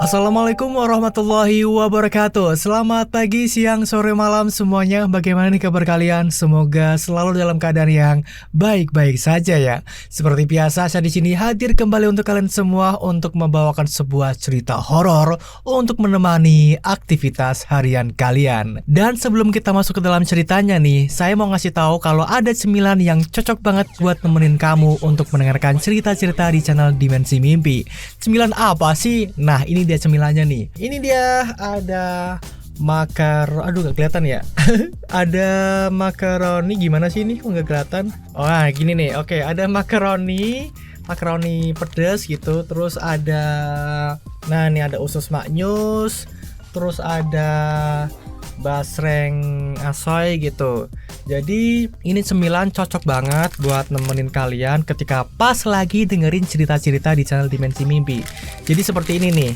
Assalamualaikum warahmatullahi wabarakatuh. Selamat pagi, siang, sore, malam semuanya. Bagaimana nih kabar kalian? Semoga selalu dalam keadaan yang baik-baik saja ya. Seperti biasa, saya di sini hadir kembali untuk kalian semua untuk membawakan sebuah cerita horor untuk menemani aktivitas harian kalian. Dan sebelum kita masuk ke dalam ceritanya nih, saya mau ngasih tahu kalau ada cemilan yang cocok banget buat nemenin kamu untuk mendengarkan cerita-cerita di channel Dimensi Mimpi. Cemilan apa sih? Nah, ini dia cemilannya nih. Ini dia ada aduh gak kelihatan ya. Ada makaroni, gimana sih ini? Kok gak kelihatan? Oh nah, gini nih. Oke, ada makaroni pedas gitu. Terus ada, nah ini ada usus maknyus. Terus ada basreng asoy gitu. Jadi ini cemilan cocok banget buat nemenin kalian ketika pas lagi dengerin cerita-cerita di channel Dimensi Mimpi. Jadi seperti ini nih.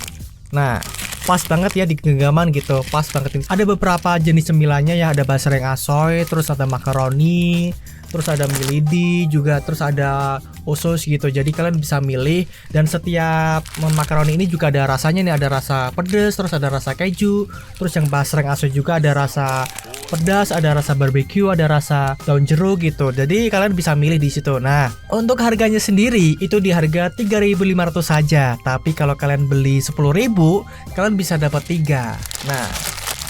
Nah, pas banget ya di genggaman gitu. Pas banget ini. Ada beberapa jenis cemilannya ya. Ada basreng asoy, terus ada makaroni, terus ada milidi juga, terus ada usus gitu. Jadi kalian bisa milih, dan setiap makaroni ini juga ada rasanya nih. Ada rasa pedas, terus ada rasa keju. Terus yang basreng asoy juga ada rasa pedas, ada rasa barbecue, ada rasa daun jeruk gitu. Jadi kalian bisa milih di situ. Nah, untuk harganya sendiri itu di harga 3.500 saja. Tapi kalau kalian beli 10.000, kalian bisa dapat 3. Nah,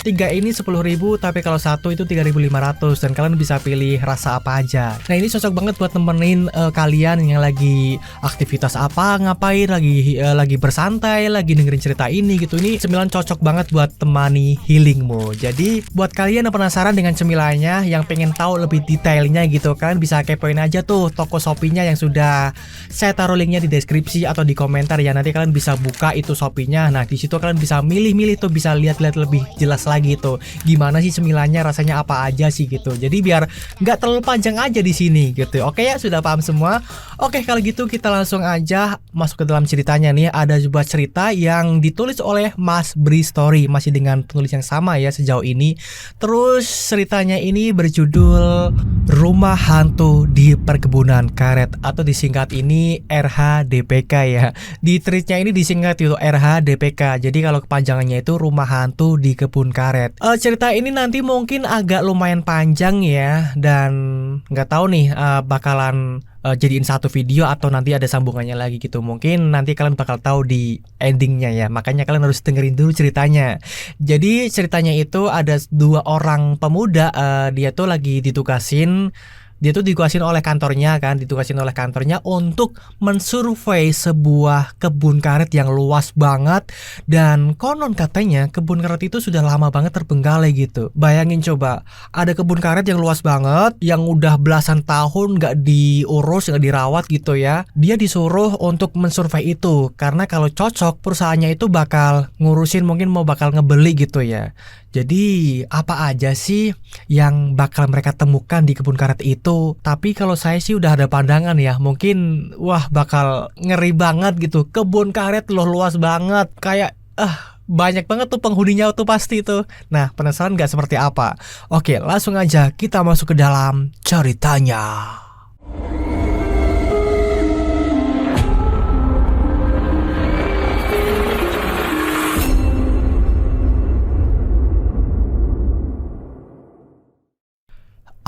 3 ini 10.000, tapi kalau satu itu 3.500, dan kalian bisa pilih rasa apa aja. Nah, ini cocok banget buat nemenin kalian yang lagi aktivitas apa, ngapain, lagi bersantai, lagi dengerin cerita ini gitu. Ini cemilan cocok banget buat temani healingmu. Jadi buat kalian yang penasaran dengan cemilannya, yang pengen tahu lebih detailnya gitu, kalian bisa kepoin aja tuh toko Shopee-nya yang sudah saya taruh linknya di deskripsi atau di komentar ya. Nanti kalian bisa buka itu Shopee-nya. Nah, di situ kalian bisa milih-milih tuh, bisa lihat-lihat lebih jelas lagi tuh gimana sih cemilannya, rasanya apa aja sih gitu. Jadi biar nggak terlalu panjang aja di sini gitu. Oke ya, sudah paham semua? Oke, kalau gitu kita langsung aja masuk ke dalam ceritanya nih. Ada sebuah cerita yang ditulis oleh Mas Bri Story, masih dengan penulis yang sama ya sejauh ini. Terus ceritanya ini berjudul Rumah Hantu di Perkebunan Karet, atau disingkat ini RHDPK ya. Di tweetnya ini disingkat itu RHDPK. Jadi kalau kepanjangannya itu Rumah Hantu di Kebun Karet. Cerita ini nanti mungkin agak lumayan panjang ya, dan nggak tahu nih bakalan jadiin satu video atau nanti ada sambungannya lagi gitu. Mungkin nanti kalian bakal tahu di endingnya ya. Makanya kalian harus dengerin dulu ceritanya. Jadi ceritanya itu ada 2 orang pemuda, dia tuh lagi ditugasin oleh kantornya kan, untuk mensurvei sebuah kebun karet yang luas banget. Dan konon katanya kebun karet itu sudah lama banget terbengkalai gitu. Bayangin coba, ada kebun karet yang luas banget, yang udah belasan tahun gak diurus, gak dirawat gitu ya. Dia disuruh untuk mensurvei itu, karena kalau cocok perusahaannya itu bakal ngurusin, mungkin mau bakal ngebeli gitu ya. Jadi apa aja sih yang bakal mereka temukan di kebun karet itu? Tapi kalau saya sih udah ada pandangan ya, mungkin wah bakal ngeri banget gitu. Kebun karet loh, luas banget, kayak banyak banget tuh penghuninya tuh pasti tuh. Nah, penasaran gak seperti apa? Oke, langsung aja kita masuk ke dalam ceritanya.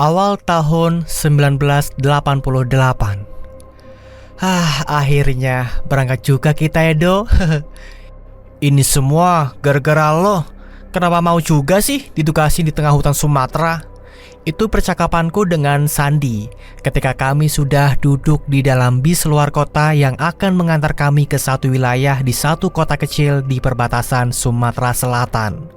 Awal tahun 1988. Akhirnya berangkat juga kita ya, Do. Ini semua gara-gara lo. Kenapa mau juga sih ditugasin di tengah hutan Sumatera? Itu percakapanku dengan Sandi ketika kami sudah duduk di dalam bis luar kota yang akan mengantar kami ke satu wilayah di satu kota kecil di perbatasan Sumatera Selatan.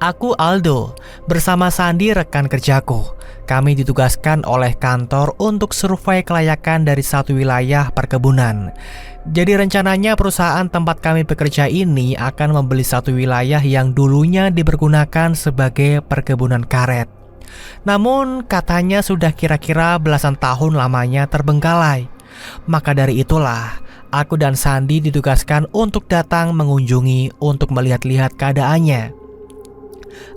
Aku Aldo, bersama Sandi rekan kerjaku. Kami ditugaskan oleh kantor untuk survei kelayakan dari satu wilayah perkebunan. Jadi rencananya perusahaan tempat kami bekerja ini akan membeli satu wilayah yang dulunya dipergunakan sebagai perkebunan karet. Namun katanya sudah kira-kira belasan tahun lamanya terbengkalai. Maka dari itulah aku dan Sandi ditugaskan untuk datang mengunjungi untuk melihat-lihat keadaannya.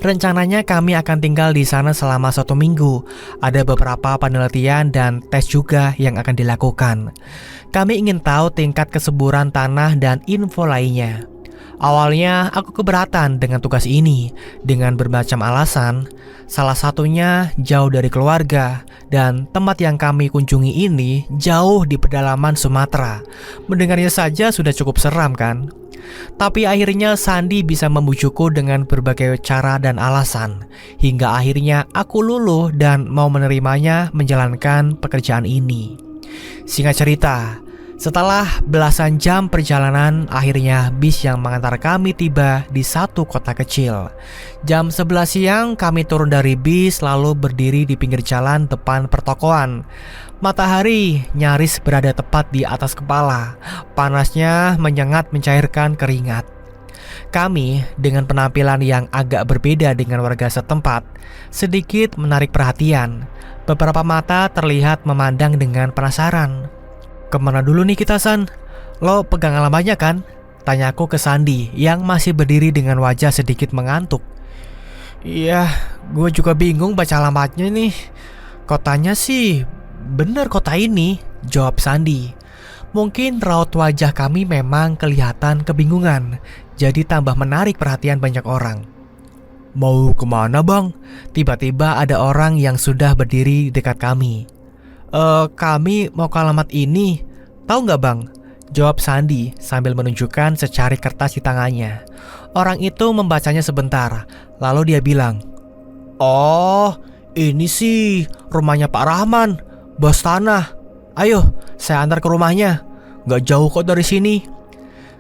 Rencananya kami akan tinggal di sana selama 1 minggu. Ada beberapa penelitian dan tes juga yang akan dilakukan. Kami ingin tahu tingkat kesuburan tanah dan info lainnya. Awalnya aku keberatan dengan tugas ini dengan bermacam alasan. Salah satunya jauh dari keluarga, dan tempat yang kami kunjungi ini jauh di pedalaman Sumatera. Mendengarnya saja sudah cukup seram kan? Tapi akhirnya Sandi bisa membujukku dengan berbagai cara dan alasan, hingga akhirnya aku luluh dan mau menerimanya menjalankan pekerjaan ini. Singkat cerita, setelah belasan jam perjalanan, akhirnya bis yang mengantar kami tiba di satu kota kecil. Jam 11 siang kami turun dari bis lalu berdiri di pinggir jalan depan pertokoan. Matahari nyaris berada tepat di atas kepala. Panasnya menyengat mencairkan keringat. Kami dengan penampilan yang agak berbeda dengan warga setempat sedikit menarik perhatian. Beberapa mata terlihat memandang dengan penasaran. "Kemana dulu nih kita, San? Lo pegang alamatnya kan?" tanyaku ke Sandi yang masih berdiri dengan wajah sedikit mengantuk. "Iya, gue juga bingung baca alamatnya nih. Kotanya sih bener kota ini," jawab Sandi. Mungkin raut wajah kami memang kelihatan kebingungan, jadi tambah menarik perhatian banyak orang. "Mau kemana, Bang?" Tiba-tiba ada orang yang sudah berdiri dekat kami. Kami mau ke alamat ini. Tahu nggak, Bang?" jawab Sandi sambil menunjukkan secari kertas di tangannya. Orang itu membacanya sebentar, lalu dia bilang, "Oh, ini sih rumahnya Pak Rahman, bos tanah. Ayo, saya antar ke rumahnya. Nggak jauh kok dari sini."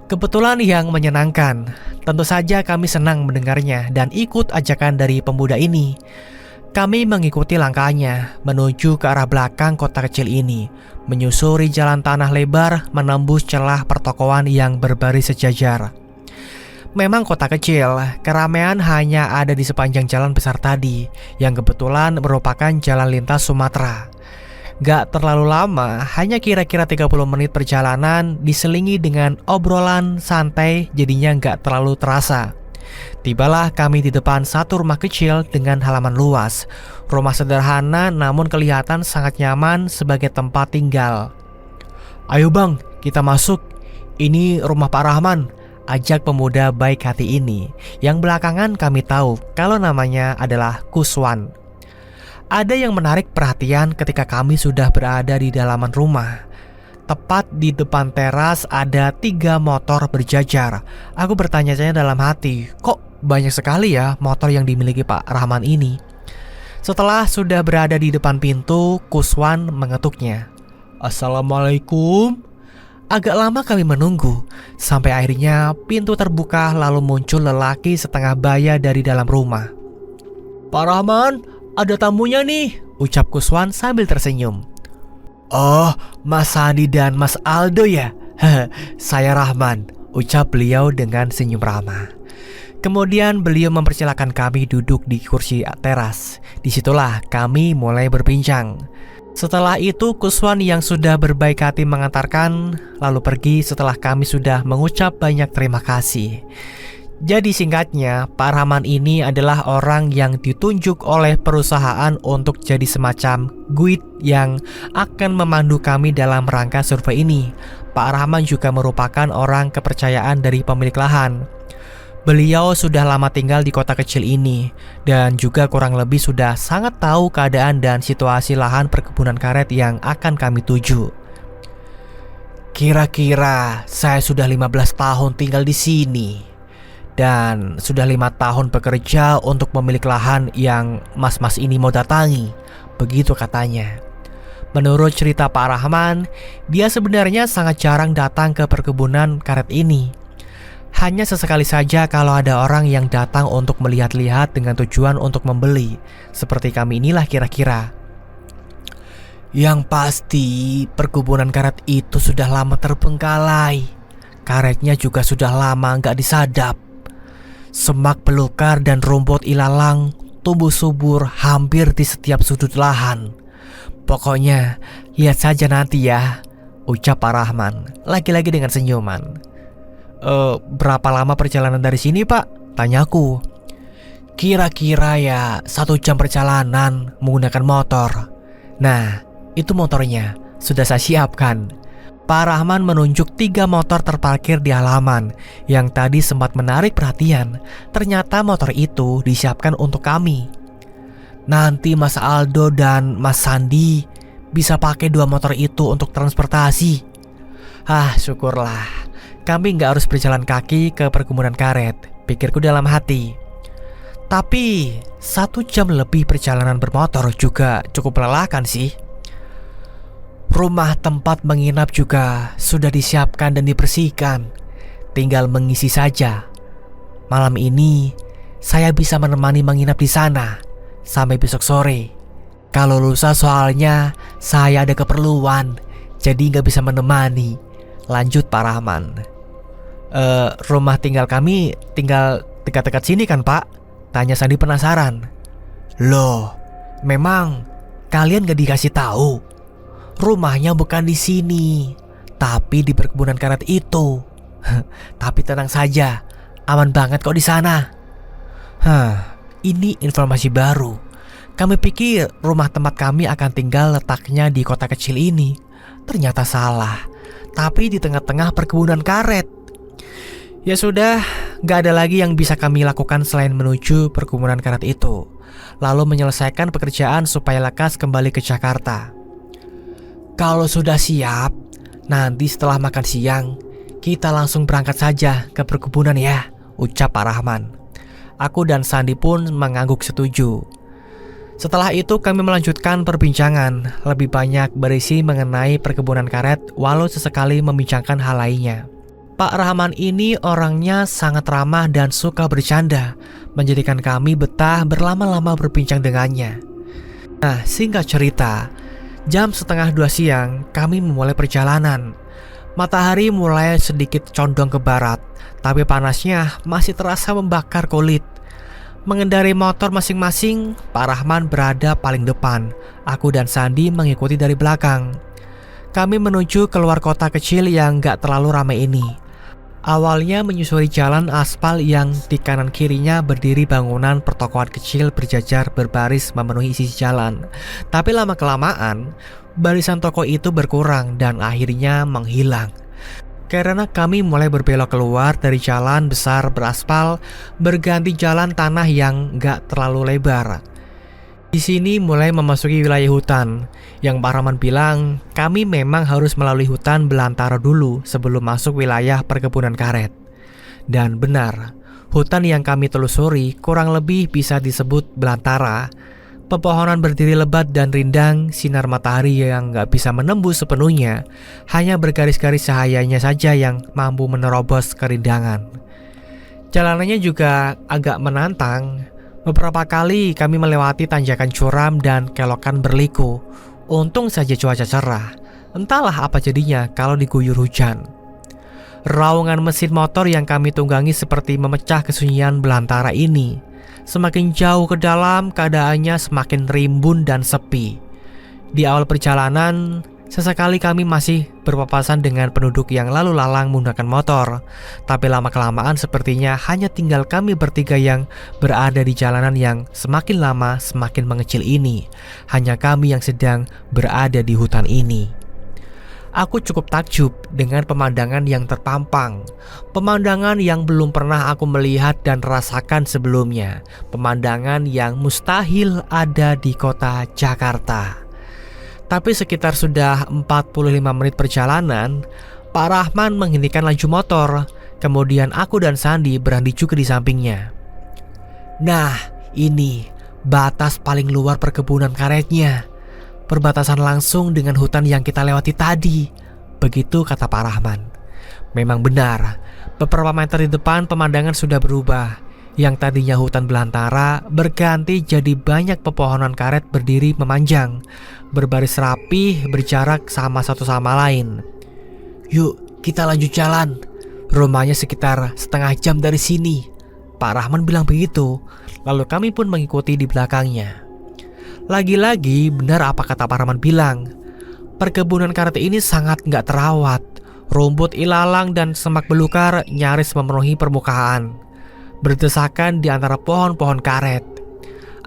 Kebetulan yang menyenangkan. Tentu saja kami senang mendengarnya dan ikut ajakan dari pemuda ini. Kami mengikuti langkahnya menuju ke arah belakang kota kecil ini, menyusuri jalan tanah lebar menembus celah pertokoan yang berbaris sejajar. Memang kota kecil, keramaian hanya ada di sepanjang jalan besar tadi, yang kebetulan merupakan jalan lintas Sumatera. Gak terlalu lama, hanya kira-kira 30 menit perjalanan diselingi dengan obrolan santai, jadinya gak terlalu terasa. Tibalah kami di depan satu rumah kecil dengan halaman luas. Rumah sederhana namun kelihatan sangat nyaman sebagai tempat tinggal. "Ayo, Bang, kita masuk. Ini rumah Pak Rahman," ajak pemuda baik hati ini, yang belakangan kami tahu kalau namanya adalah Kuswan. Ada yang menarik perhatian ketika kami sudah berada di dalaman rumah. Tepat di depan teras ada 3 motor berjajar. Aku bertanya-tanya dalam hati, kok banyak sekali ya motor yang dimiliki Pak Rahman ini? Setelah sudah berada di depan pintu, Kuswan mengetuknya. "Assalamualaikum." Agak lama kami menunggu, sampai akhirnya pintu terbuka lalu muncul lelaki setengah baya dari dalam rumah. "Pak Rahman, ada tamunya nih," ucap Kuswan sambil tersenyum. "Oh, Mas Sandi dan Mas Aldo ya? Saya Rahman," ucap beliau dengan senyum ramah. Kemudian beliau mempersilahkan kami duduk di kursi teras. Disitulah kami mulai berbincang. Setelah itu Kuswan yang sudah berbaik hati mengantarkan, lalu pergi setelah kami sudah mengucap banyak terima kasih. Jadi singkatnya, Pak Rahman ini adalah orang yang ditunjuk oleh perusahaan untuk jadi semacam guide yang akan memandu kami dalam rangka survei ini. Pak Rahman juga merupakan orang kepercayaan dari pemilik lahan. Beliau sudah lama tinggal di kota kecil ini dan juga kurang lebih sudah sangat tahu keadaan dan situasi lahan perkebunan karet yang akan kami tuju. "Kira-kira saya sudah 15 tahun tinggal di sini dan sudah 5 tahun bekerja untuk pemilik lahan yang mas-mas ini mau datangi," begitu katanya. Menurut cerita Pak Rahman, dia sebenarnya sangat jarang datang ke perkebunan karet ini. Hanya sesekali saja kalau ada orang yang datang untuk melihat-lihat dengan tujuan untuk membeli. Seperti kami inilah kira-kira. "Yang pasti perkebunan karet itu sudah lama terbengkalai. Karetnya juga sudah lama nggak disadap. Semak belukar dan rumput ilalang tumbuh subur hampir di setiap sudut lahan. Pokoknya lihat saja nanti ya," ucap Pak Rahman, lagi-lagi dengan senyuman. Berapa lama perjalanan dari sini, Pak?" tanyaku. "Kira-kira ya 1 jam perjalanan menggunakan motor. Nah, itu motornya sudah saya siapkan." Pak Rahman menunjuk 3 motor terparkir di halaman yang tadi sempat menarik perhatian. Ternyata motor itu disiapkan untuk kami. Nanti Mas Aldo dan Mas Sandi bisa pakai 2 motor itu untuk transportasi. Syukurlah, kami nggak harus berjalan kaki ke perkebunan karet, pikirku dalam hati. Tapi 1 jam lebih perjalanan bermotor juga cukup melelahkan sih. Rumah tempat menginap juga sudah disiapkan dan dibersihkan. Tinggal mengisi saja. Malam ini saya bisa menemani menginap di sana sampai besok sore. Kalau lusa soalnya saya ada keperluan, jadi nggak bisa menemani. Lanjut Pak Rahman. Rumah tinggal kami tinggal dekat-dekat sini kan Pak? Tanya Sandi penasaran. Loh, memang kalian gak dikasih tahu? Rumahnya bukan di sini, tapi di perkebunan karet itu. Tapi tenang saja, aman banget kok di sana. Ini informasi baru. Kami pikir rumah tempat kami akan tinggal letaknya di kota kecil ini. Ternyata salah, tapi di tengah-tengah perkebunan karet. Ya sudah, gak ada lagi yang bisa kami lakukan selain menuju perkebunan karet itu, lalu menyelesaikan pekerjaan supaya lekas kembali ke Jakarta. Kalau sudah siap, nanti setelah makan siang, kita langsung berangkat saja ke perkebunan ya, ucap Pak Rahman. Aku dan Sandi pun mengangguk setuju. Setelah itu kami melanjutkan perbincangan, lebih banyak berisi mengenai perkebunan karet walau sesekali membincangkan hal lainnya. Pak Rahman ini orangnya sangat ramah dan suka bercanda, menjadikan kami betah berlama-lama berbincang dengannya. Nah, singkat cerita, jam 1:30 siang kami memulai perjalanan. Matahari mulai sedikit condong ke barat, tapi panasnya masih terasa membakar kulit. Mengendarai motor masing-masing, Pak Rahman berada paling depan. Aku dan Sandi mengikuti dari belakang. Kami menuju keluar kota kecil yang gak terlalu ramai ini. Awalnya menyusuri jalan aspal yang di kanan kirinya berdiri bangunan pertokoan kecil berjajar berbaris memenuhi sisi jalan. Tapi lama-kelamaan, barisan toko itu berkurang dan akhirnya menghilang. Karena kami mulai berbelok keluar dari jalan besar beraspal, berganti jalan tanah yang gak terlalu lebar. Di sini mulai memasuki wilayah hutan, yang Pak Rahman bilang kami memang harus melalui hutan belantara dulu sebelum masuk wilayah perkebunan karet. Dan benar, hutan yang kami telusuri kurang lebih bisa disebut belantara. Pepohonan berdiri lebat dan rindang, sinar matahari yang gak bisa menembus sepenuhnya, hanya bergaris-garis cahayanya saja yang mampu menerobos kerindangan. Jalanannya juga agak menantang. Beberapa kali kami melewati tanjakan curam dan kelokan berliku. Untung saja cuaca cerah. Entahlah apa jadinya kalau diguyur hujan. Raungan mesin motor yang kami tunggangi seperti memecah kesunyian belantara ini. Semakin jauh ke dalam, keadaannya semakin rimbun dan sepi. Di awal perjalanan, sesekali kami masih berpapasan dengan penduduk yang lalu lalang menggunakan motor. Tapi lama-kelamaan sepertinya hanya tinggal kami bertiga yang berada di jalanan yang semakin lama semakin mengecil ini. Hanya kami yang sedang berada di hutan ini. Aku cukup takjub dengan pemandangan yang terpampang. Pemandangan yang belum pernah aku melihat dan rasakan sebelumnya. Pemandangan yang mustahil ada di kota Jakarta. Tapi sekitar sudah 45 menit perjalanan, Pak Rahman menghentikan laju motor. Kemudian aku dan Sandi berhenti juga di sampingnya. Nah, ini batas paling luar perkebunan karetnya. Perbatasan langsung dengan hutan yang kita lewati tadi. Begitu kata Pak Rahman. Memang benar, beberapa meter di depan pemandangan sudah berubah. Yang tadinya hutan belantara berganti jadi banyak pepohonan karet berdiri memanjang, berbaris rapih, berjarak sama satu sama lain. Yuk, kita lanjut jalan. Rumahnya sekitar setengah jam dari sini. Pak Rahman bilang begitu. Lalu kami pun mengikuti di belakangnya. Lagi-lagi benar apa kata Pak Rahman bilang. Perkebunan karet ini sangat gak terawat. Rumput ilalang dan semak belukar nyaris memenuhi permukaan, berdesakan di antara pohon-pohon karet.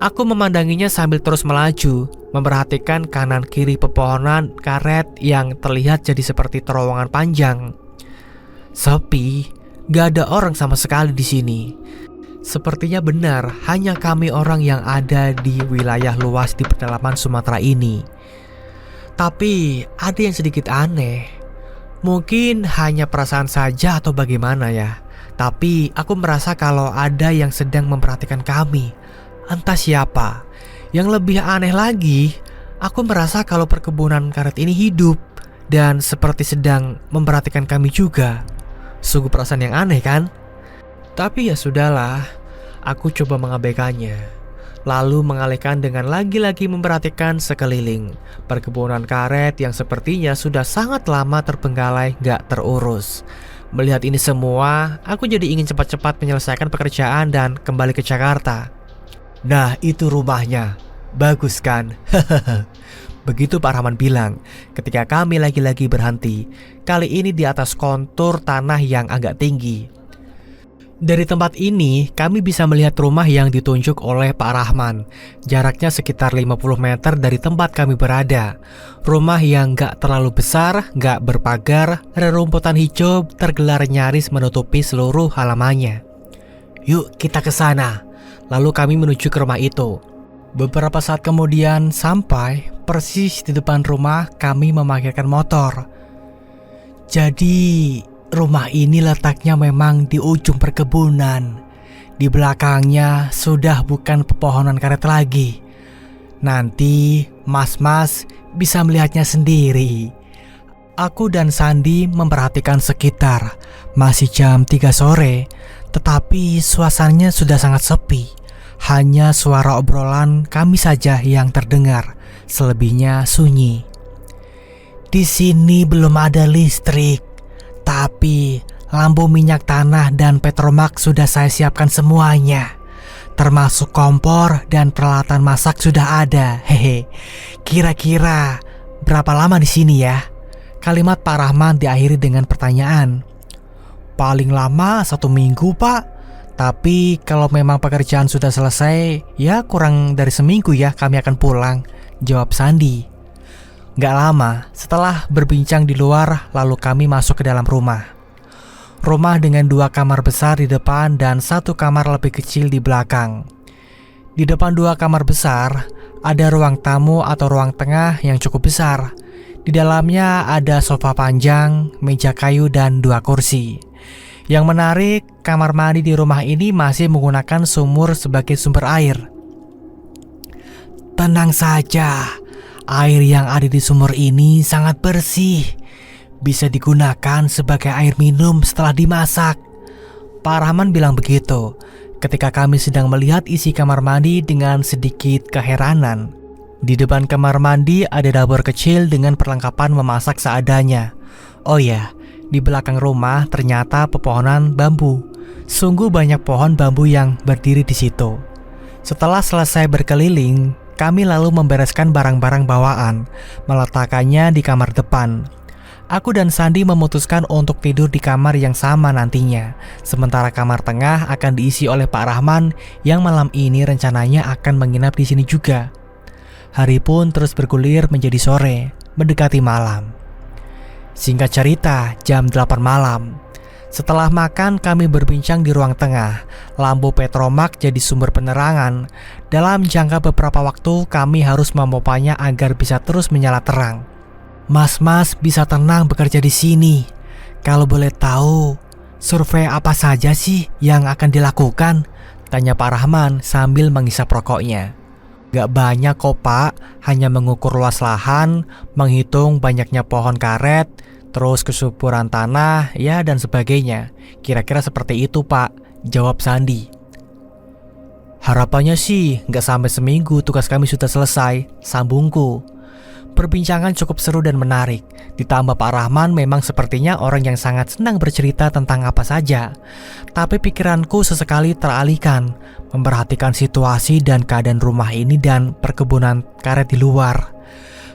Aku memandanginya sambil terus melaju, memperhatikan kanan kiri pepohonan karet yang terlihat jadi seperti terowongan panjang. Sepi, gak ada orang sama sekali di sini. Sepertinya benar, hanya kami orang yang ada di wilayah luas di pedalaman Sumatera ini. Tapi ada yang sedikit aneh. Mungkin hanya perasaan saja atau bagaimana ya. Tapi aku merasa kalau ada yang sedang memperhatikan kami. Entah siapa. Yang lebih aneh lagi, aku merasa kalau perkebunan karet ini hidup dan seperti sedang memperhatikan kami juga. Sungguh perasaan yang aneh kan? Tapi ya sudahlah, aku coba mengabaikannya. Lalu mengalihkan dengan lagi-lagi memperhatikan sekeliling. Perkebunan karet yang sepertinya sudah sangat lama terbengkalai gak terurus. Melihat ini semua, aku jadi ingin cepat-cepat menyelesaikan pekerjaan dan kembali ke Jakarta. Nah, itu rumahnya. Bagus kan? Begitu Pak Rahman bilang ketika kami lagi-lagi berhenti. Kali ini di atas kontur tanah yang agak tinggi. Dari tempat ini kami bisa melihat rumah yang ditunjuk oleh Pak Rahman. Jaraknya sekitar 50 meter dari tempat kami berada. Rumah yang gak terlalu besar, gak berpagar, rerumputan hijau tergelar nyaris menutupi seluruh halamannya. Yuk kita ke sana. Lalu kami menuju ke rumah itu. Beberapa saat kemudian sampai persis di depan rumah kami memarkirkan motor. Jadi rumah ini letaknya memang di ujung perkebunan. Di belakangnya sudah bukan pepohonan karet lagi. Nanti mas-mas bisa melihatnya sendiri. Aku dan Sandi memperhatikan sekitar. Masih jam 3 sore, tetapi suasananya sudah sangat sepi. Hanya suara obrolan kami saja yang terdengar. Selebihnya sunyi. Di sini belum ada listrik, tapi lampu minyak tanah dan petromak sudah saya siapkan semuanya. Termasuk kompor dan peralatan masak sudah ada. Hehe. Kira-kira berapa lama di sini ya? Kalimat Pak Rahman diakhiri dengan pertanyaan. Paling lama 1 minggu, Pak. Tapi kalau memang pekerjaan sudah selesai, ya kurang dari seminggu ya kami akan pulang, jawab Sandi. Gak lama, setelah berbincang di luar, lalu kami masuk ke dalam rumah. Rumah dengan 2 kamar besar di depan dan 1 kamar lebih kecil di belakang. Di depan 2 kamar besar, ada ruang tamu atau ruang tengah yang cukup besar. Di dalamnya ada sofa panjang, meja kayu dan 2 kursi. Yang menarik, kamar mandi di rumah ini masih menggunakan sumur sebagai sumber air. Tenang saja, air yang ada di sumur ini sangat bersih. Bisa digunakan sebagai air minum setelah dimasak. Pak Rahman bilang begitu ketika kami sedang melihat isi kamar mandi dengan sedikit keheranan. Di depan kamar mandi ada dapur kecil dengan perlengkapan memasak seadanya. Oh ya, di belakang rumah ternyata pepohonan bambu. Sungguh banyak pohon bambu yang berdiri di situ. Setelah selesai berkeliling, kami lalu membereskan barang-barang bawaan, meletakkannya di kamar depan. Aku dan Sandi memutuskan untuk tidur di kamar yang sama nantinya. Sementara kamar tengah akan diisi oleh Pak Rahman yang malam ini rencananya akan menginap di sini juga. Hari pun terus bergulir menjadi sore, mendekati malam. Singkat cerita, jam 8 malam. Setelah makan, kami berbincang di ruang tengah. Lampu petromak jadi sumber penerangan. Dalam jangka beberapa waktu, kami harus memompanya agar bisa terus menyala terang. Mas-mas bisa tenang bekerja di sini. Kalau boleh tahu, survei apa saja sih yang akan dilakukan? Tanya Pak Rahman sambil menghisap rokoknya. Gak banyak kok Pak, hanya mengukur luas lahan, menghitung banyaknya pohon karet, terus kesuburan tanah, ya dan sebagainya. Kira-kira seperti itu Pak, jawab Sandi. Harapannya sih gak sampai seminggu tugas kami sudah selesai, sambungku. Perbincangan cukup seru dan menarik. Ditambah Pak Rahman memang sepertinya orang yang sangat senang bercerita tentang apa saja. Tapi pikiranku sesekali teralihkan, memperhatikan situasi dan keadaan rumah ini dan perkebunan karet di luar.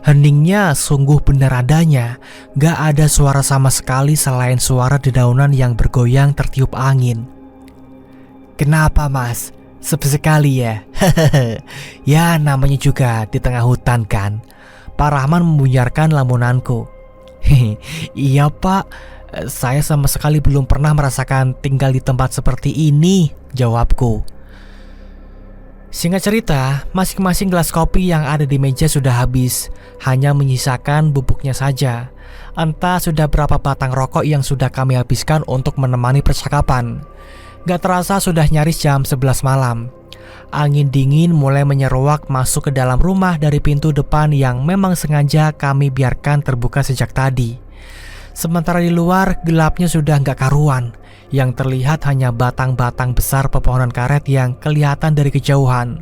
Heningnya sungguh benar adanya. Gak ada suara sama sekali selain suara dedaunan yang bergoyang tertiup angin. Kenapa mas? Sepi sekali ya. Ya namanya juga di tengah hutan kan. Pak Rahman membuyarkan lamunanku. Iya pak, saya sama sekali belum pernah merasakan tinggal di tempat seperti ini, jawabku. Singkat cerita, masing-masing gelas kopi yang ada di meja sudah habis, hanya menyisakan bubuknya saja. Entah sudah berapa batang rokok yang sudah kami habiskan untuk menemani percakapan. Gak terasa sudah nyaris jam 11 malam. Angin dingin mulai menyeruak masuk ke dalam rumah dari pintu depan yang memang sengaja kami biarkan terbuka sejak tadi. Sementara di luar gelapnya sudah gak karuan. Yang terlihat hanya batang-batang besar pepohonan karet yang kelihatan dari kejauhan.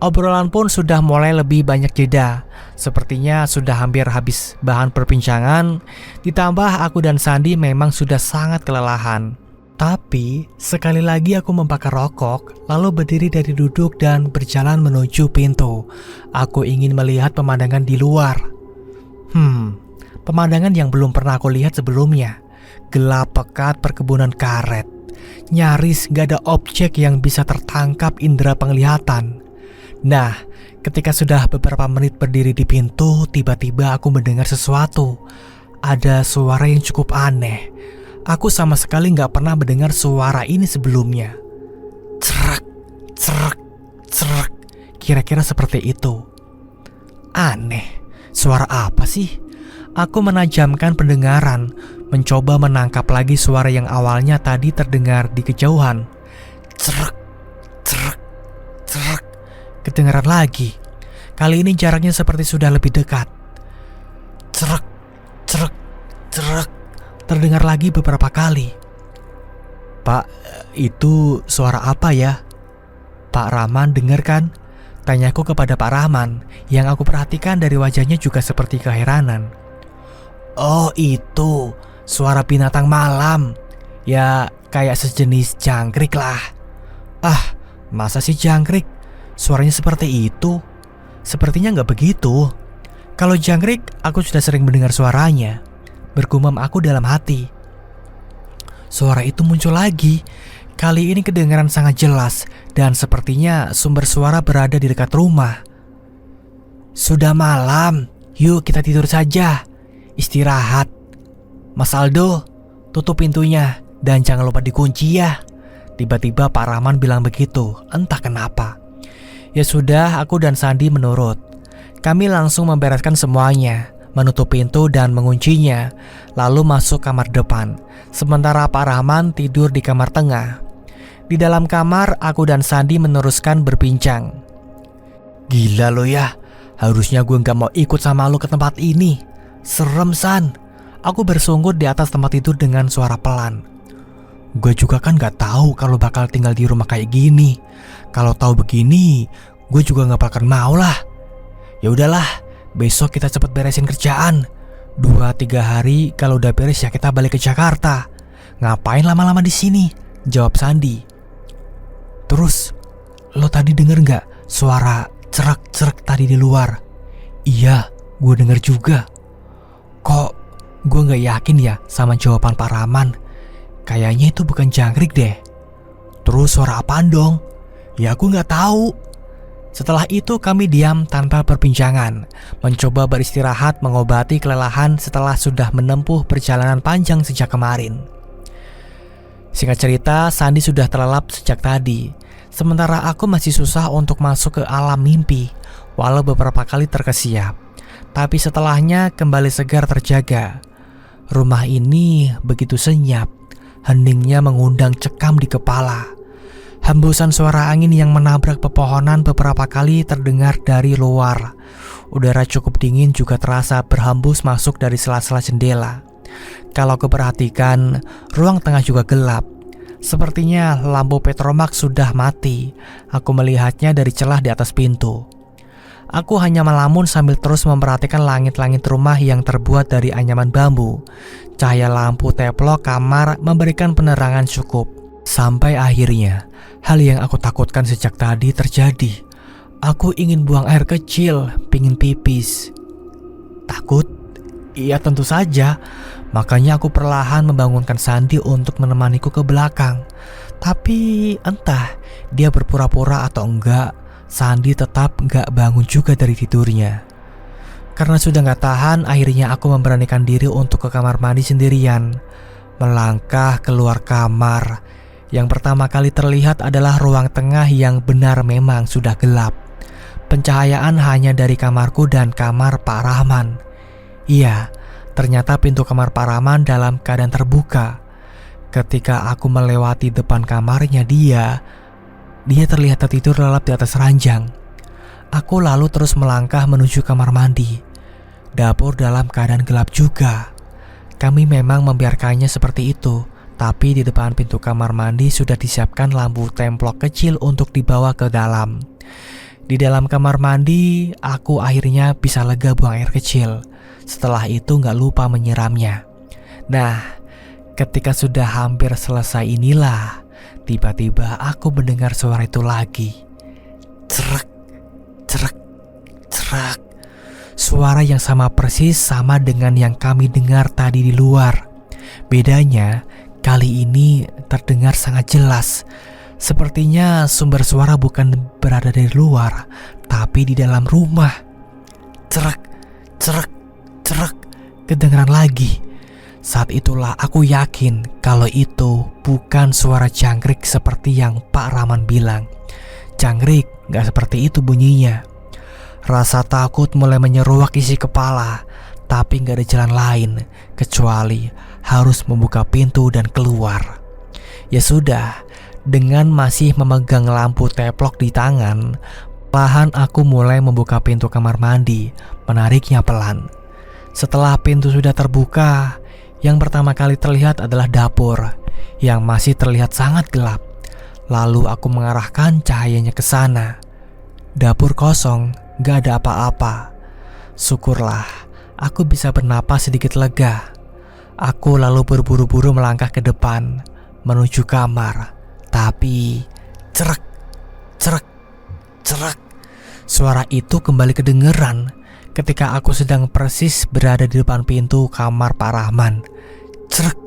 Obrolan pun sudah mulai lebih banyak jeda. Sepertinya sudah hampir habis bahan perbincangan. Ditambah aku dan Sandi memang sudah sangat kelelahan. Tapi sekali lagi aku membakar rokok, lalu berdiri dari duduk dan berjalan menuju pintu. Aku ingin melihat pemandangan di luar. Pemandangan yang belum pernah aku lihat sebelumnya. Gelap pekat perkebunan karet. Nyaris gak ada objek yang bisa tertangkap indera penglihatan. Nah, ketika sudah beberapa menit berdiri di pintu, tiba-tiba aku mendengar sesuatu. Ada suara yang cukup aneh. Aku sama sekali gak pernah mendengar suara ini sebelumnya. Cerak, cerak, cerak. Kira-kira seperti itu. Aneh, suara apa sih? Aku menajamkan pendengaran, mencoba menangkap lagi suara yang awalnya tadi terdengar di kejauhan. Cerak, cerak, cerak. Kedengaran lagi. Kali ini jaraknya seperti sudah lebih dekat. Cerak, cerak, cerak. Terdengar lagi beberapa kali. Pak, itu suara apa ya? Pak Rahman dengar kan? Tanyaku kepada Pak Rahman, yang aku perhatikan dari wajahnya juga seperti keheranan. Oh itu, suara binatang malam. Ya kayak sejenis jangkrik lah. Ah, masa sih jangkrik? Suaranya seperti itu? Sepertinya nggak begitu. Kalau jangkrik, aku sudah sering mendengar suaranya. Bergumam aku dalam hati. Suara itu muncul lagi. Kali ini kedengaran sangat jelas. Dan sepertinya sumber suara berada di dekat rumah. Sudah malam, yuk kita tidur saja. Istirahat. Mas Aldo, tutup pintunya dan jangan lupa dikunci ya. Tiba-tiba Pak Rahman bilang begitu, entah kenapa. Ya sudah, aku dan Sandi menurut. Kami langsung membereskan semuanya, menutup pintu dan menguncinya, lalu masuk kamar depan. Sementara Pak Rahman tidur di kamar tengah. Di dalam kamar, aku dan Sandi meneruskan berbincang. Gila lo ya, harusnya gue gak mau ikut sama lo ke tempat ini. Serem San. Aku bersunggut di atas tempat tidur dengan suara pelan. Gue juga kan gak tahu kalau bakal tinggal di rumah kayak gini. Kalau tahu begini, gue juga gak bakal mau lah. Ya udahlah, besok kita cepet beresin kerjaan. 2-3 hari kalau udah beres ya kita balik ke Jakarta. Ngapain lama-lama di sini? Jawab Sandi. Terus, lo tadi denger gak suara cerak-cerak tadi di luar? Iya, gue denger juga. Kok gue gak yakin ya sama jawaban Pak Rahman. Kayaknya itu bukan jangkrik deh. Terus suara apaan dong? Ya aku gak tahu. Setelah itu kami diam tanpa perbincangan, mencoba beristirahat mengobati kelelahan setelah sudah menempuh perjalanan panjang sejak kemarin. Singkat cerita, Sandi sudah terlelap sejak tadi. Sementara aku masih susah untuk masuk ke alam mimpi, walau beberapa kali terkesiap. Tapi setelahnya kembali segar terjaga. Rumah ini begitu senyap, heningnya mengundang cekam di kepala. Hembusan suara angin yang menabrak pepohonan beberapa kali terdengar dari luar. Udara cukup dingin juga terasa berhembus masuk dari sela-sela jendela. Kalau kuperhatikan, ruang tengah juga gelap. Sepertinya lampu petromak sudah mati. Aku melihatnya dari celah di atas pintu. Aku hanya melamun sambil terus memperhatikan langit-langit rumah yang terbuat dari anyaman bambu. Cahaya lampu teplok kamar memberikan penerangan cukup. Sampai akhirnya, hal yang aku takutkan sejak tadi terjadi. Aku ingin buang air kecil, pingin pipis. Takut? Iya tentu saja. Makanya aku perlahan membangunkan Sandi untuk menemaniku ke belakang. Tapi entah dia berpura-pura atau enggak, Sandi tetap enggak bangun juga dari tidurnya. Karena sudah enggak tahan, akhirnya aku memberanikan diri untuk ke kamar mandi sendirian. Melangkah keluar kamar. Yang pertama kali terlihat adalah ruang tengah yang benar memang sudah gelap. Pencahayaan hanya dari kamarku dan kamar Pak Rahman. Iya, ternyata pintu kamar Pak Rahman dalam keadaan terbuka. Ketika aku melewati depan kamarnya dia terlihat tertidur lelap di atas ranjang. Aku lalu terus melangkah menuju kamar mandi. Dapur dalam keadaan gelap juga. Kami memang membiarkannya seperti itu, tapi di depan pintu kamar mandi sudah disiapkan lampu templok kecil untuk dibawa ke dalam. Di dalam kamar mandi, aku akhirnya bisa lega buang air kecil. Setelah itu gak lupa menyiramnya. Nah, ketika sudah hampir selesai inilah, tiba-tiba aku mendengar suara itu lagi. Cerak, cerak, cerak. Suara yang sama persis sama dengan yang kami dengar tadi di luar. Bedanya, kali ini terdengar sangat jelas. Sepertinya sumber suara bukan berada di luar, tapi di dalam rumah. Cerak, cerak, cerak, kedengaran lagi. Saat itulah aku yakin kalau itu bukan suara jangkrik seperti yang Pak Rahman bilang. Jangkrik gak seperti itu bunyinya. Rasa takut mulai menyeruak isi kepala, tapi gak ada jalan lain kecuali harus membuka pintu dan keluar. Ya sudah, dengan masih memegang lampu teplok di tangan, perlahan aku mulai membuka pintu kamar mandi, menariknya pelan. Setelah pintu sudah terbuka, yang pertama kali terlihat adalah dapur yang masih terlihat sangat gelap. Lalu aku mengarahkan cahayanya ke sana. Dapur kosong, gak ada apa-apa. Syukurlah, aku bisa bernapas sedikit lega. Aku lalu berburu-buru melangkah ke depan, menuju kamar. Tapi, cerak, cerak, cerak. Suara itu kembali kedengeran ketika aku sedang persis berada di depan pintu kamar Pak Rahman. Cerak,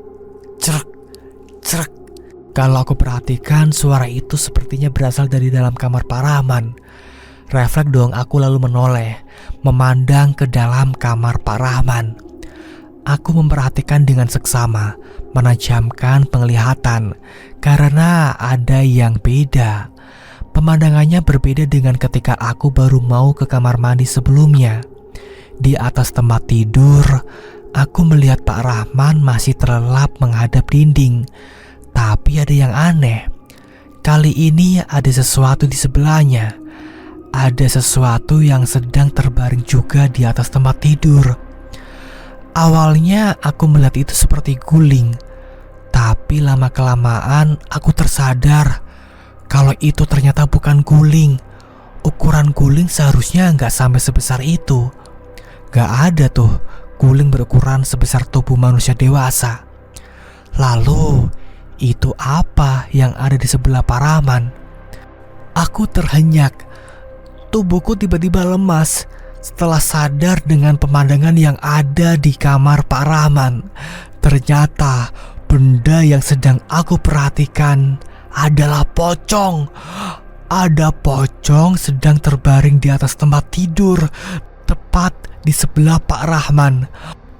cerak, cerak. Kalau aku perhatikan, suara itu sepertinya berasal dari dalam kamar Pak Rahman. Refleks dong aku lalu menoleh, memandang ke dalam kamar Pak Rahman. Aku memperhatikan dengan seksama, menajamkan penglihatan, karena ada yang beda. Pemandangannya berbeda dengan ketika aku baru mau ke kamar mandi sebelumnya. Di atas tempat tidur, aku melihat Pak Rahman masih terlelap menghadap dinding. Tapi ada yang aneh. Kali ini ada sesuatu di sebelahnya. Ada sesuatu yang sedang terbaring juga di atas tempat tidur. Awalnya aku melihat itu seperti guling, tapi lama-kelamaan aku tersadar kalau itu ternyata bukan guling. Ukuran guling seharusnya nggak sampai sebesar itu. Nggak ada tuh guling berukuran sebesar tubuh manusia dewasa. Lalu itu apa yang ada di sebelah Pak Rahman? Aku terhenyak. Tubuhku tiba-tiba lemas setelah sadar dengan pemandangan yang ada di kamar Pak Rahman. Ternyata benda yang sedang aku perhatikan adalah pocong. Ada pocong sedang terbaring di atas tempat tidur, tepat di sebelah Pak Rahman.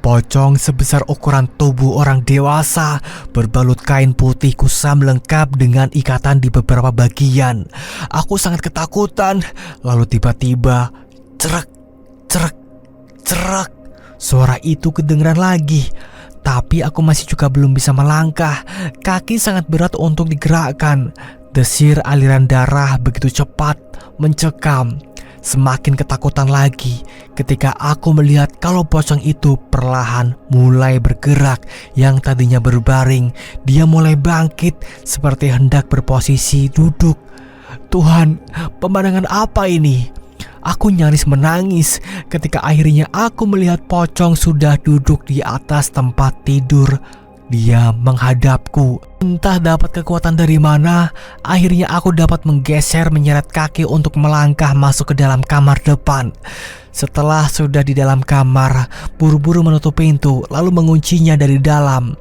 Pocong sebesar ukuran tubuh orang dewasa, berbalut kain putih kusam lengkap dengan ikatan di beberapa bagian. Aku sangat ketakutan. Lalu tiba-tiba, cerak, cerak, cerak. Suara itu kedengaran lagi. Tapi aku masih juga belum bisa melangkah. Kaki sangat berat untuk digerakkan. Desir aliran darah begitu cepat mencekam. Semakin ketakutan lagi ketika aku melihat kalau pocong itu perlahan mulai bergerak. Yang tadinya berbaring, dia mulai bangkit seperti hendak berposisi duduk. Tuhan, pemandangan apa ini? Aku nyaris menangis ketika akhirnya aku melihat pocong sudah duduk di atas tempat tidur. Dia menghadapku. Entah dapat kekuatan dari mana, akhirnya aku dapat menggeser menyeret kaki untuk melangkah masuk ke dalam kamar depan. Setelah sudah di dalam kamar, buru-buru menutup pintu lalu menguncinya dari dalam.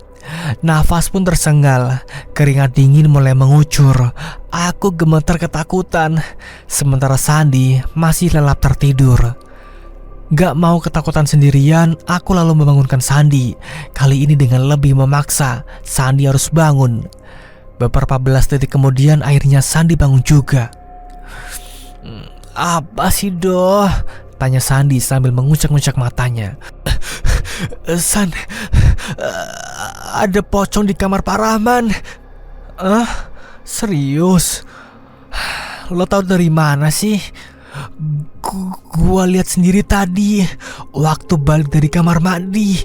Nafas pun tersengal, keringat dingin mulai mengucur. Aku gemetar ketakutan, sementara Sandi masih lelap tertidur. Gak mau ketakutan sendirian, aku lalu membangunkan Sandi. Kali ini dengan lebih memaksa, Sandi harus bangun. Beberapa belas detik kemudian akhirnya Sandi bangun juga. Apa sih Doh? Tanya Sandi sambil mengucek-ngucek matanya. San, ada pocong di kamar Pak Rahman. Serius? Lo tahu dari mana sih? Gua lihat sendiri tadi waktu balik dari kamar mandi.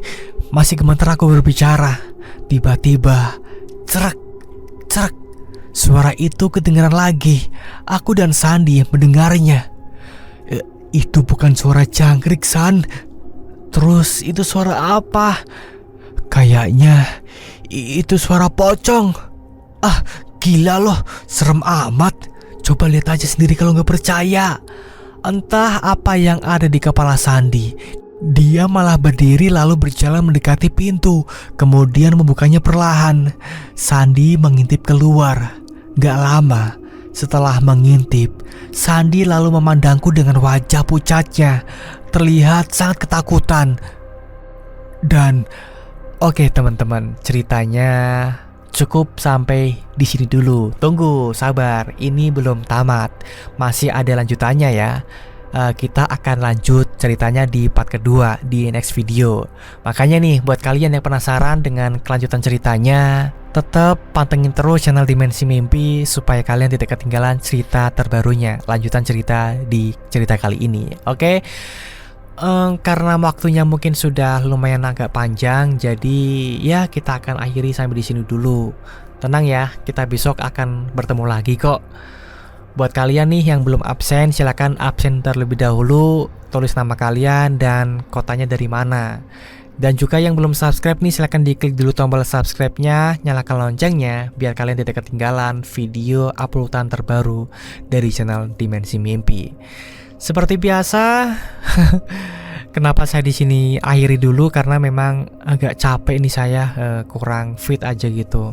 Masih gemetar aku berbicara. Tiba-tiba cerak, cerak. Suara itu kedengaran lagi. Aku dan Sandi mendengarnya. Itu bukan suara jangkrik, San. Terus itu suara apa? Kayaknya itu suara pocong. Gila loh, serem amat. Coba lihat aja sendiri kalau nggak percaya. Entah apa yang ada di kepala Sandi. Dia malah berdiri lalu berjalan mendekati pintu, kemudian membukanya perlahan. Sandi mengintip keluar. Gak lama setelah mengintip, Sandi lalu memandangku dengan wajah pucatnya. Terlihat sangat ketakutan. Dan oke teman-teman, ceritanya cukup sampai di sini dulu. Tunggu, sabar, ini belum tamat. Masih ada lanjutannya ya. Kita akan lanjut ceritanya di part kedua di next video. Makanya nih, buat kalian yang penasaran dengan kelanjutan ceritanya, tetap pantengin terus channel Dimensi Mimpi supaya kalian tidak ketinggalan cerita terbarunya, lanjutan cerita di cerita kali ini. Oke? Karena waktunya mungkin sudah lumayan agak panjang, jadi ya kita akan akhiri sampai di sini dulu. Tenang ya, kita besok akan bertemu lagi kok. Buat kalian nih yang belum absen, silakan absen terlebih dahulu, tulis nama kalian dan kotanya dari mana. Dan juga yang belum subscribe nih, silakan diklik dulu tombol subscribe-nya, nyalakan loncengnya biar kalian tidak ketinggalan video uploadan terbaru dari channel Dimensi Mimpi. Seperti biasa, kenapa saya di sini akhiri dulu karena memang agak capek nih saya, kurang fit aja gitu.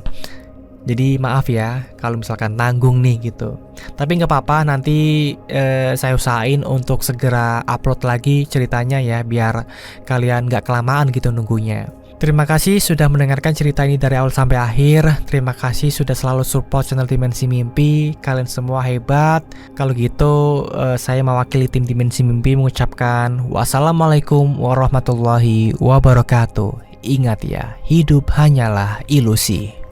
Jadi maaf ya kalau misalkan tanggung nih gitu. Tapi nggak apa-apa, nanti saya usahain untuk segera upload lagi ceritanya ya, biar kalian nggak kelamaan gitu nunggunya. Terima kasih sudah mendengarkan cerita ini dari awal sampai akhir. Terima kasih sudah selalu support channel Dimensi Mimpi. Kalian semua hebat. Kalau gitu saya mewakili tim Dimensi Mimpi mengucapkan wassalamualaikum warahmatullahi wabarakatuh. Ingat ya, hidup hanyalah ilusi.